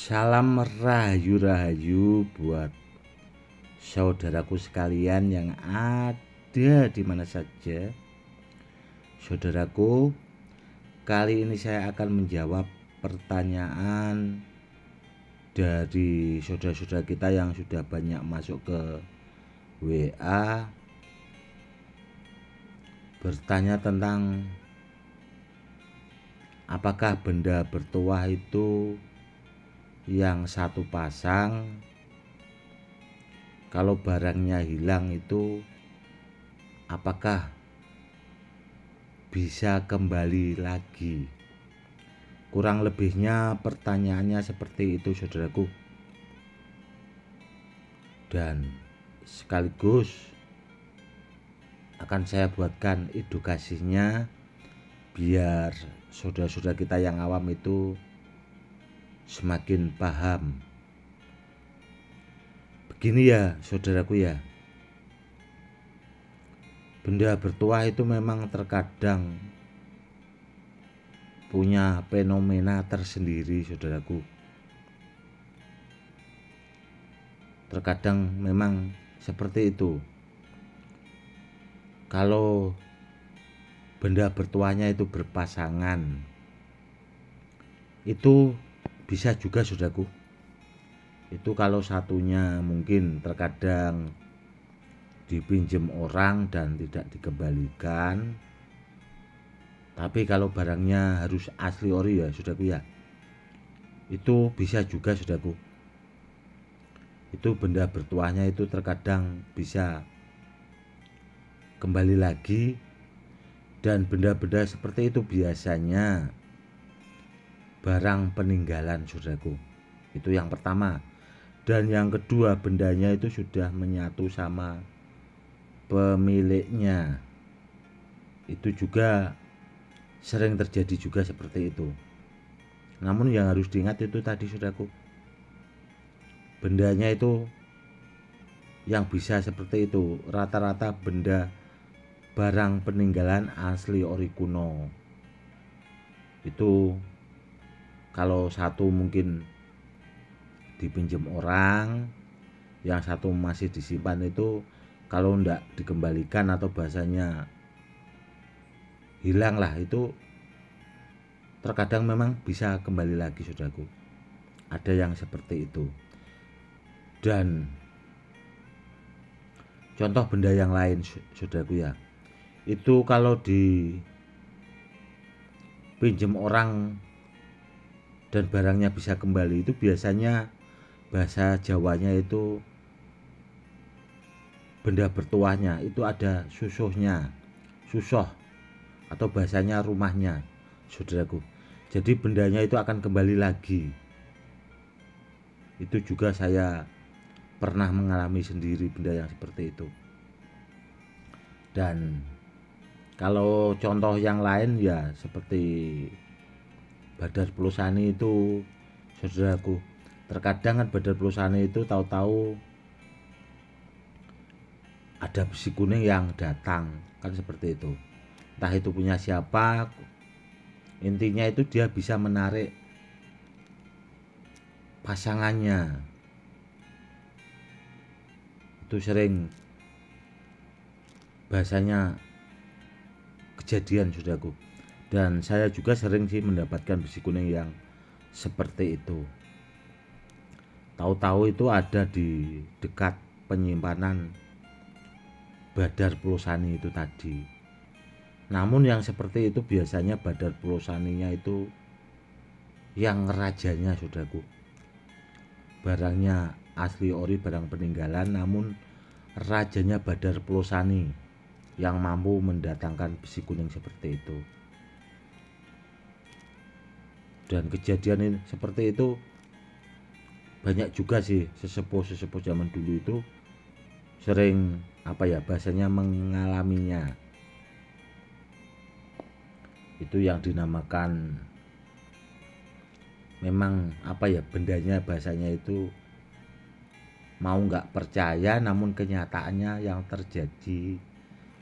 Salam rahayu-rahayu buat saudaraku sekalian yang ada di mana saja. Saudaraku, kali ini saya akan menjawab pertanyaan dari saudara-saudara kita yang sudah banyak masuk ke WA, bertanya tentang apakah benda bertuah itu yang satu pasang, kalau barangnya hilang itu apakah bisa kembali lagi? Kurang lebihnya pertanyaannya seperti itu, saudaraku. Dan sekaligus akan saya buatkan edukasinya biar saudara-saudara kita yang awam itu semakin paham. Begini ya, saudaraku ya. Benda bertuah itu memang terkadang punya fenomena tersendiri, saudaraku. Terkadang memang seperti itu. Kalau benda bertuahnya itu berpasangan, itu bisa juga, saudaraku. Itu kalau satunya mungkin terkadang dipinjam orang dan tidak dikembalikan. Tapi kalau barangnya harus asli ori ya, saudaraku ya, itu bisa juga, saudaraku. Itu benda bertuahnya itu terkadang bisa kembali lagi. Dan benda-benda seperti itu biasanya barang peninggalan, saudaraku. Itu yang pertama. Dan yang kedua, bendanya itu sudah menyatu sama pemiliknya. Itu juga sering terjadi juga seperti itu. Namun yang harus diingat itu tadi, saudaraku, bendanya itu yang bisa seperti itu rata-rata benda barang peninggalan asli ori kuno. Itu kalau satu mungkin dipinjam orang, yang satu masih disimpan, itu kalau ndak dikembalikan atau bahasanya hilang lah, itu terkadang memang bisa kembali lagi, saudaraku. Ada yang seperti itu. Dan contoh benda yang lain, saudaraku ya, itu kalau dipinjam orang dan barangnya bisa kembali, itu biasanya bahasa Jawanya itu benda bertuahnya itu ada susuhnya, susoh, atau bahasanya rumahnya, saudaraku. Jadi bendanya itu akan kembali lagi. Itu juga saya pernah mengalami sendiri benda yang seperti itu. Dan kalau contoh yang lain ya seperti Badar Pelosani itu, saudaraku, terkadang kan Badar Pelosani itu tahu-tahu ada besi kuning yang datang, kan seperti itu. Entah itu punya siapa, intinya itu dia bisa menarik pasangannya. Itu sering bahasanya kejadian, saudaraku. Dan saya juga sering sih mendapatkan besi kuning yang seperti itu. Tahu-tahu itu ada di dekat penyimpanan Badar Pelosani itu tadi. Namun yang seperti itu biasanya Badar Pelosaninya itu yang rajanya, saudaraku. Barangnya asli ori, barang peninggalan, namun rajanya Badar Pelosani yang mampu mendatangkan besi kuning seperti itu. Dan kejadian ini seperti itu banyak juga sih, sesepuh zaman dulu itu sering bahasanya mengalaminya. Itu yang dinamakan memang bendanya bahasanya itu mau nggak percaya, namun kenyataannya yang terjadi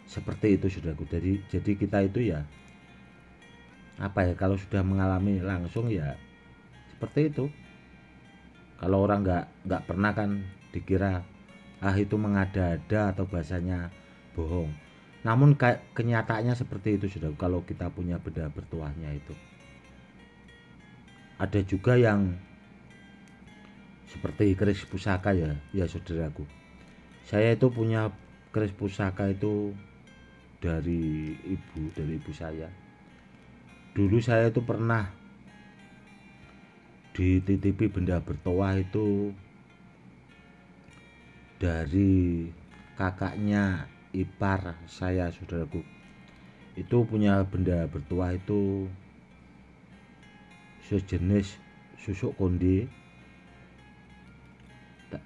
seperti itu, saudaraku. Jadi kita itu ya kalau sudah mengalami langsung ya seperti itu. Kalau orang nggak pernah kan dikira itu mengada-ada atau bahasanya bohong. Namun kenyataannya seperti itu sudah. Kalau kita punya benda bertuahnya itu ada juga yang seperti keris pusaka ya saudaraku. Saya itu punya keris pusaka itu dari ibu saya. Dulu saya itu pernah dititipi benda bertuah itu dari kakaknya ipar saya saudaraku. Itu punya benda bertuah itu sejenis susuk konde.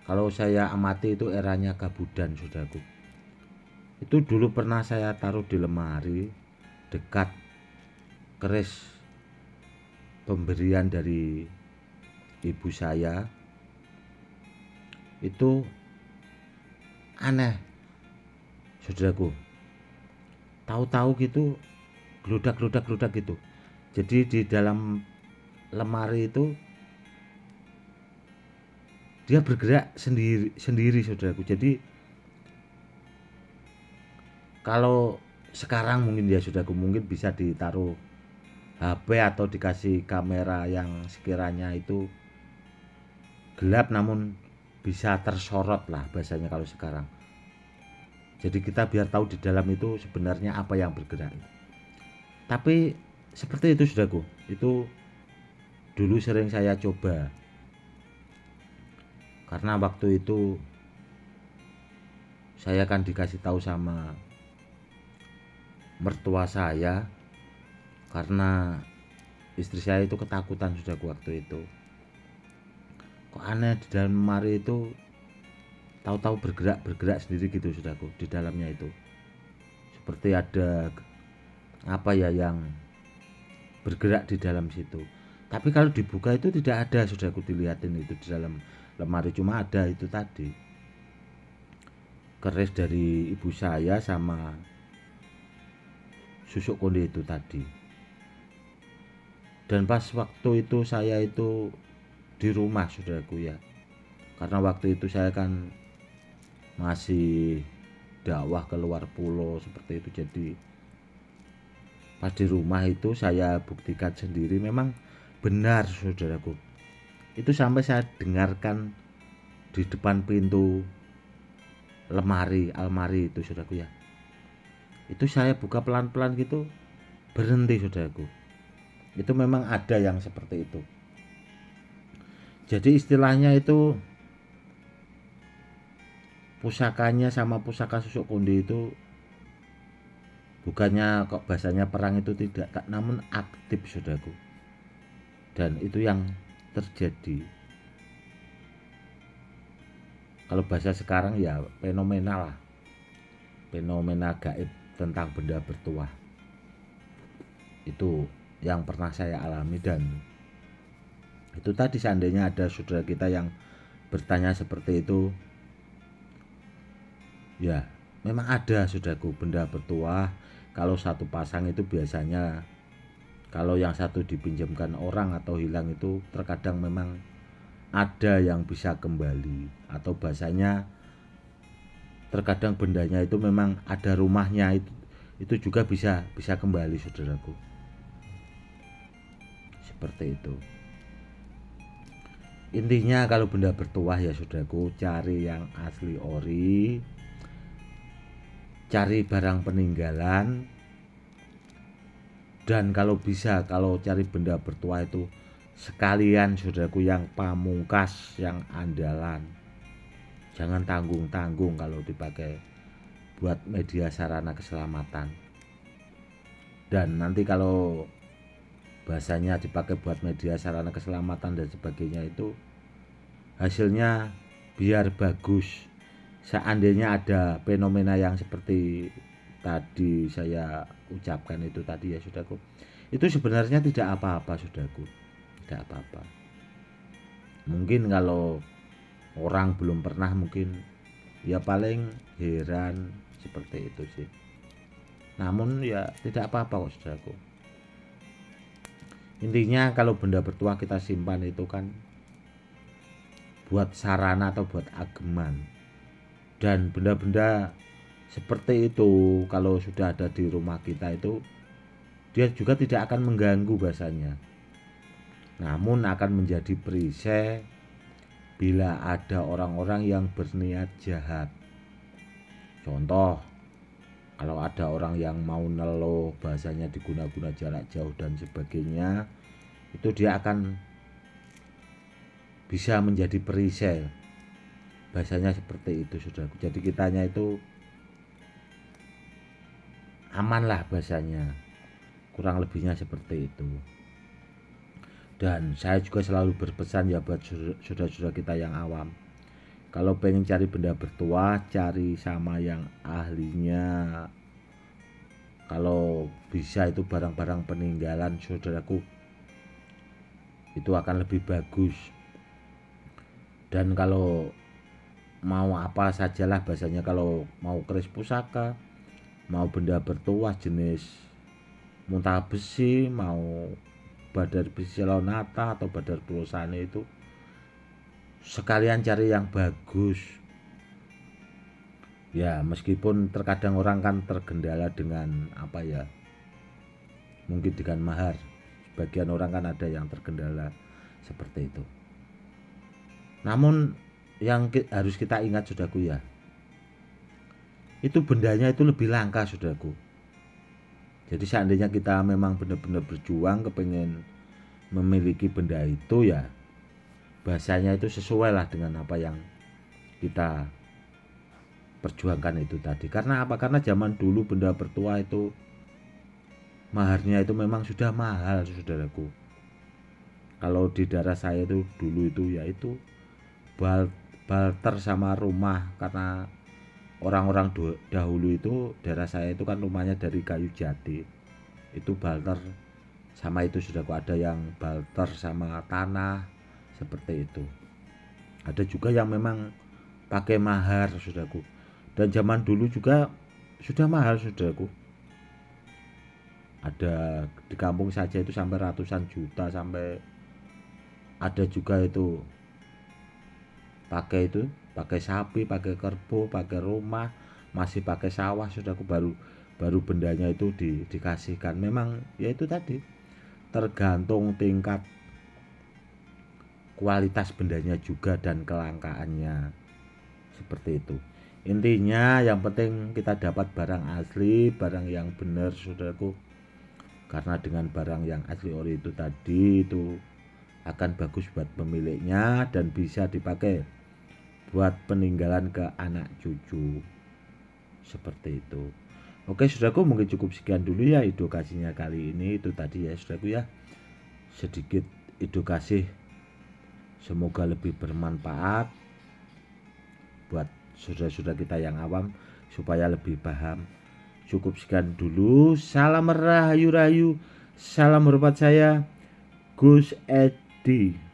Kalau saya amati itu eranya Gabudan saudaraku. Itu dulu pernah saya taruh di lemari dekat keris pemberian dari ibu saya. Itu aneh saudaraku, tahu-tahu gitu geludak gitu. Jadi di dalam lemari itu dia bergerak sendiri saudaraku. Jadi kalau sekarang mungkin ya saudaraku, mungkin bisa ditaruh HP atau dikasih kamera yang sekiranya itu gelap namun bisa tersorot lah bahasanya kalau sekarang. Jadi kita biar tahu di dalam itu sebenarnya apa yang bergerak. Tapi seperti itu saudaraku, itu dulu sering saya coba. Karena waktu itu saya kan dikasih tahu sama mertua saya, karena istri saya itu ketakutan saudaraku waktu itu. Kok aneh di dalam lemari itu tahu-tahu bergerak sendiri gitu saudaraku, di dalamnya itu seperti ada apa ya yang bergerak di dalam situ. Tapi kalau dibuka itu tidak ada saudaraku, dilihatin itu di dalam lemari cuma ada itu tadi keris dari ibu saya sama susuk konde itu tadi. Dan pas waktu itu saya itu di rumah saudaraku ya, karena waktu itu saya kan masih dakwah ke luar pulau seperti itu. Jadi pas di rumah itu saya buktikan sendiri memang benar saudaraku. Itu sampai saya dengarkan di depan pintu almari itu saudaraku ya. Itu saya buka pelan-pelan gitu, berhenti saudaraku. Itu memang ada yang seperti itu. Jadi istilahnya itu pusakanya sama pusaka susuk konde itu bukannya kok bahasanya perang itu tidak, namun aktif saudaraku. Dan itu yang terjadi. Kalau bahasa sekarang ya fenomena lah, fenomena gaib tentang benda bertuah. Itu yang pernah saya alami. Dan itu tadi, seandainya ada saudara kita yang bertanya seperti itu, ya memang ada saudaraku benda bertuah. Kalau satu pasang itu biasanya kalau yang satu dipinjamkan orang atau hilang itu terkadang memang ada yang bisa kembali, atau bahasanya terkadang bendanya itu memang ada rumahnya, itu juga bisa kembali saudaraku, seperti itu. Intinya kalau benda bertuah ya saudaraku, cari yang asli ori, cari barang peninggalan. Dan kalau bisa, kalau cari benda bertuah itu sekalian saudaraku yang pamungkas, yang andalan. Jangan tanggung-tanggung kalau dipakai buat media sarana keselamatan. Dan nanti kalau bahasanya dipakai buat media sarana keselamatan dan sebagainya, itu hasilnya biar bagus. Seandainya ada fenomena yang seperti tadi saya ucapkan itu tadi ya saudaraku, itu sebenarnya tidak apa-apa saudaraku, tidak apa-apa. Mungkin kalau orang belum pernah mungkin ya paling heran seperti itu sih. Namun ya tidak apa-apa kok saudaraku. Intinya kalau benda bertuah kita simpan itu kan buat sarana atau buat ageman. Dan benda-benda seperti itu kalau sudah ada di rumah kita itu dia juga tidak akan mengganggu bahasanya, namun akan menjadi perisai bila ada orang-orang yang berniat jahat. Contoh, kalau ada orang yang mau neluh bahasanya diguna-guna jarak jauh dan sebagainya, itu dia akan bisa menjadi perisai. Bahasanya seperti itu, saudaraku. Jadi kitanya itu aman lah bahasanya, kurang lebihnya seperti itu. Dan saya juga selalu berpesan ya buat saudara-saudara kita yang awam, kalau pengen cari benda bertuah, cari sama yang ahlinya. Kalau bisa itu barang-barang peninggalan, saudaraku, itu akan lebih bagus. Dan kalau mau apa sajalah bahasanya, kalau mau keris pusaka, mau benda bertuah jenis muntah besi, mau badar besi lonata atau badar pulsane, itu sekalian cari yang bagus. Ya meskipun terkadang orang kan tergendala dengan apa ya, mungkin dengan mahar. Sebagian orang kan ada yang tergendala seperti itu. Namun yang harus kita ingat, saudaraku ya, itu bendanya itu lebih langka, saudaraku. Jadi seandainya kita memang benar-benar berjuang kepengen memiliki benda itu, ya bahasanya itu sesuai lah dengan apa yang kita perjuangkan itu tadi. Karena apa? Karena zaman dulu benda bertuah itu maharnya itu memang sudah mahal, saudaraku. Kalau di daerah saya itu dulu itu yaitu balter sama rumah, karena orang-orang dahulu itu daerah saya itu kan rumahnya dari kayu jati, itu balter sama itu, saudaraku. Ada yang balter sama tanah seperti itu. Ada juga yang memang pakai mahar, saudaraku. Dan zaman dulu juga sudah mahal, saudaraku. Ada di kampung saja itu sampai ratusan juta, sampai ada juga itu pakai sapi, pakai kerbau, pakai rumah, masih pakai sawah, saudaraku, baru bendanya itu dikasihkan. Memang ya itu tadi, tergantung tingkat kualitas bendanya juga dan kelangkaannya, seperti itu. Intinya yang penting kita dapat barang asli, barang yang benar, saudaraku. Karena dengan barang yang asli ori itu tadi itu akan bagus buat pemiliknya dan bisa dipakai buat peninggalan ke anak cucu, seperti itu. Oke, saudaraku, mungkin cukup sekian dulu ya edukasinya kali ini. Itu tadi ya, saudaraku ya, sedikit edukasi, semoga lebih bermanfaat buat saudara-saudara kita yang awam supaya lebih paham. Cukup sekian dulu. Salam rahayu-rahayu. Salam hormat saya, Gus Edi.